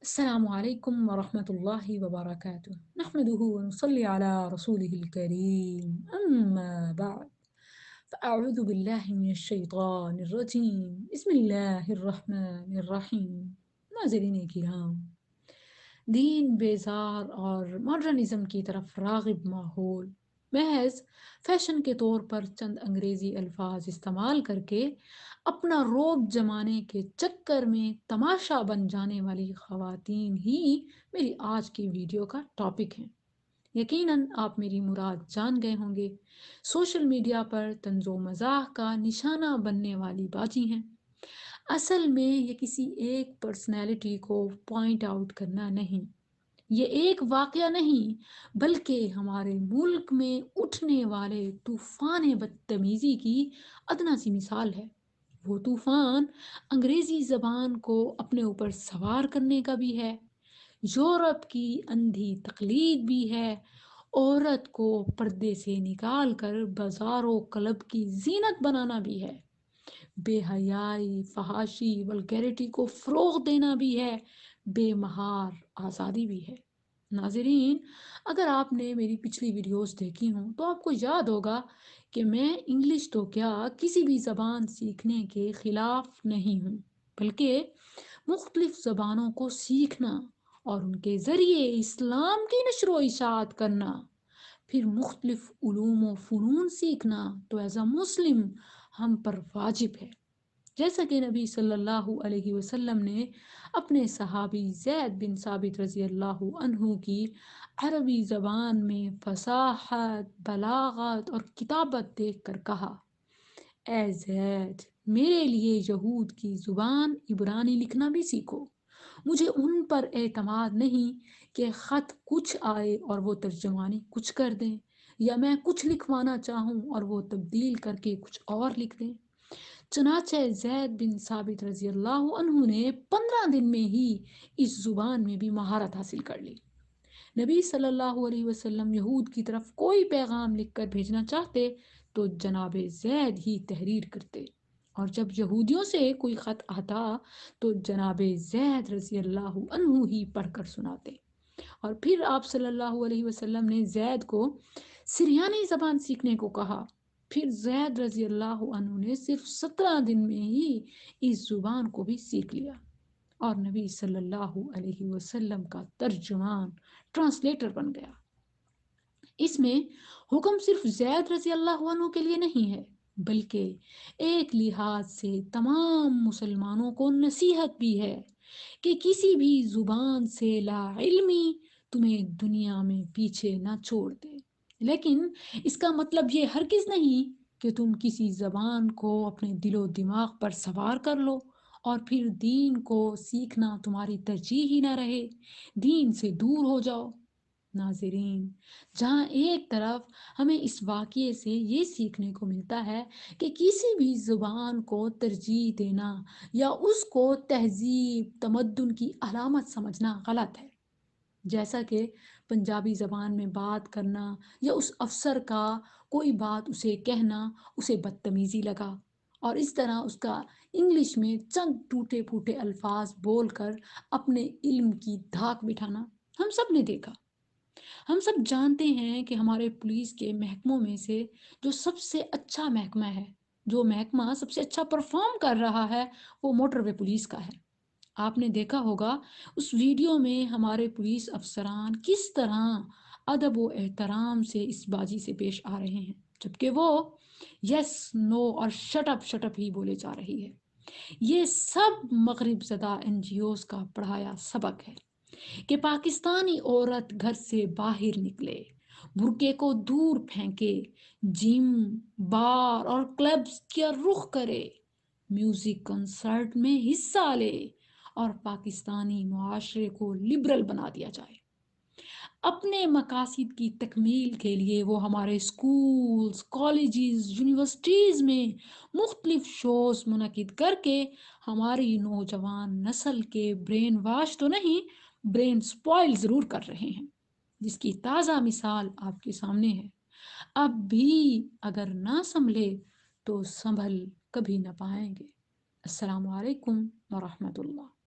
السلام عليكم ورحمة الله وبركاته. نحمده ونصلي على رسوله الكريم، أما بعد، فأعوذ بالله من الشيطان الرجيم. بسم الله الرحمن الرحیم۔ ناظرین کرام، دین بیزار اور ماڈرنزم کی طرف راغب ماحول محض فیشن کے طور پر چند انگریزی الفاظ استعمال کر کے اپنا روب جمانے کے چکر میں تماشا بن جانے والی خواتین ہی میری آج کی ویڈیو کا ٹاپک ہیں۔ یقیناً آپ میری مراد جان گئے ہوں گے، سوشل میڈیا پر طنز و مزاح کا نشانہ بننے والی باجی ہیں۔ اصل میں یہ کسی ایک پرسنالٹی کو پوائنٹ آؤٹ کرنا نہیں، یہ ایک واقعہ نہیں، بلکہ ہمارے ملک میں اٹھنے والے طوفان بدتمیزی کی ادنا سی مثال ہے۔ وہ طوفان انگریزی زبان کو اپنے اوپر سوار کرنے کا بھی ہے، یورپ کی اندھی تقلید بھی ہے، عورت کو پردے سے نکال کر بازار و کلب کی زینت بنانا بھی ہے، بے حیائی، فحاشی، ولگیرٹی کو فروغ دینا بھی ہے، بے مہار آزادی بھی ہے۔ ناظرین، اگر آپ نے میری پچھلی ویڈیوز دیکھی ہوں تو آپ کو یاد ہوگا کہ میں انگلش تو کیا کسی بھی زبان سیکھنے کے خلاف نہیں ہوں، بلکہ مختلف زبانوں کو سیکھنا اور ان کے ذریعے اسلام کی نشر و اشاعت کرنا، پھر مختلف علوم و فنون سیکھنا تو ایز اے مسلم ہم پر واجب ہے۔ جیسا کہ نبی صلی اللہ علیہ وسلم نے اپنے صحابی زید بن ثابت رضی اللہ عنہ کی عربی زبان میں فصاحت، بلاغت اور کتابت دیکھ کر کہا: اے زید، میرے لیے یہود کی زبان عبرانی لکھنا بھی سیکھو۔ مجھے ان پر اعتماد نہیں کہ خط کچھ آئے اور وہ ترجمانی کچھ کر دیں، یا میں کچھ لکھوانا چاہوں اور وہ تبدیل کر کے کچھ اور لکھ دیں۔ چنانچہ زید بن ثابت رضی اللہ عنہ نے 15 دن میں ہی اس زبان میں بھی مہارت حاصل کر لی۔ نبی صلی اللہ علیہ وسلم یہود کی طرف کوئی پیغام لکھ کر بھیجنا چاہتے تو جناب زید ہی تحریر کرتے، اور جب یہودیوں سے کوئی خط آتا تو جناب زید رضی اللہ عنہ ہی پڑھ کر سناتے۔ اور پھر آپ صلی اللہ علیہ وسلم نے زید کو سریانی زبان سیکھنے کو کہا۔ پھر زید رضی اللہ عنہ نے صرف 17 دن میں ہی اس زبان کو بھی سیکھ لیا، اور نبی صلی اللہ علیہ وسلم کا ترجمان، ٹرانسلیٹر بن گیا۔ اس میں حکم صرف زید رضی اللہ عنہ کے لیے نہیں ہے، بلکہ ایک لحاظ سے تمام مسلمانوں کو نصیحت بھی ہے کہ کسی بھی زبان سے لا علمی تمہیں دنیا میں پیچھے نہ چھوڑ دے، لیکن اس کا مطلب یہ ہرگز نہیں کہ تم کسی زبان کو اپنے دل و دماغ پر سوار کر لو اور پھر دین کو سیکھنا تمہاری ترجیح ہی نہ رہے، دین سے دور ہو جاؤ۔ ناظرین، جہاں ایک طرف ہمیں اس واقعے سے یہ سیکھنے کو ملتا ہے کہ کسی بھی زبان کو ترجیح دینا یا اس کو تہذیب تمدن کی علامت سمجھنا غلط ہے، جیسا کہ پنجابی زبان میں بات کرنا یا اس افسر کا کوئی بات اسے کہنا اسے بدتمیزی لگا، اور اس طرح اس کا انگلش میں چند ٹوٹے پھوٹے الفاظ بول کر اپنے علم کی دھاک بٹھانا ہم سب نے دیکھا۔ ہم سب جانتے ہیں کہ ہمارے پولیس کے محکموں میں سے جو سب سے اچھا محکمہ ہے، جو محکمہ سب سے اچھا پرفارم کر رہا ہے، وہ موٹر وے پولیس کا ہے۔ آپ نے دیکھا ہوگا اس ویڈیو میں ہمارے پولیس افسران کس طرح ادب و احترام سے اس باجی سے پیش آ رہے ہیں، جبکہ وہ یس، نو اور شٹ اپ ہی بولے جا رہی ہے۔ یہ سب مغرب زدہ این جی اوز کا پڑھایا سبق ہے کہ پاکستانی عورت گھر سے باہر نکلے، برقعے کو دور پھینکے، جم، بار اور کلبز کا رخ کرے، میوزک کنسرٹ میں حصہ لے، اور پاکستانی معاشرے کو لبرل بنا دیا جائے۔ اپنے مقاصد کی تکمیل کے لیے وہ ہمارے اسکولز، کالجز، یونیورسٹیز میں مختلف شوز منعقد کر کے ہماری نوجوان نسل کے برین واش تو نہیں، برین سپوائل ضرور کر رہے ہیں، جس کی تازہ مثال آپ کے سامنے ہے۔ اب بھی اگر نہ سنبھلے تو سنبھل کبھی نہ پائیں گے۔ السلام علیکم ورحمۃ اللہ۔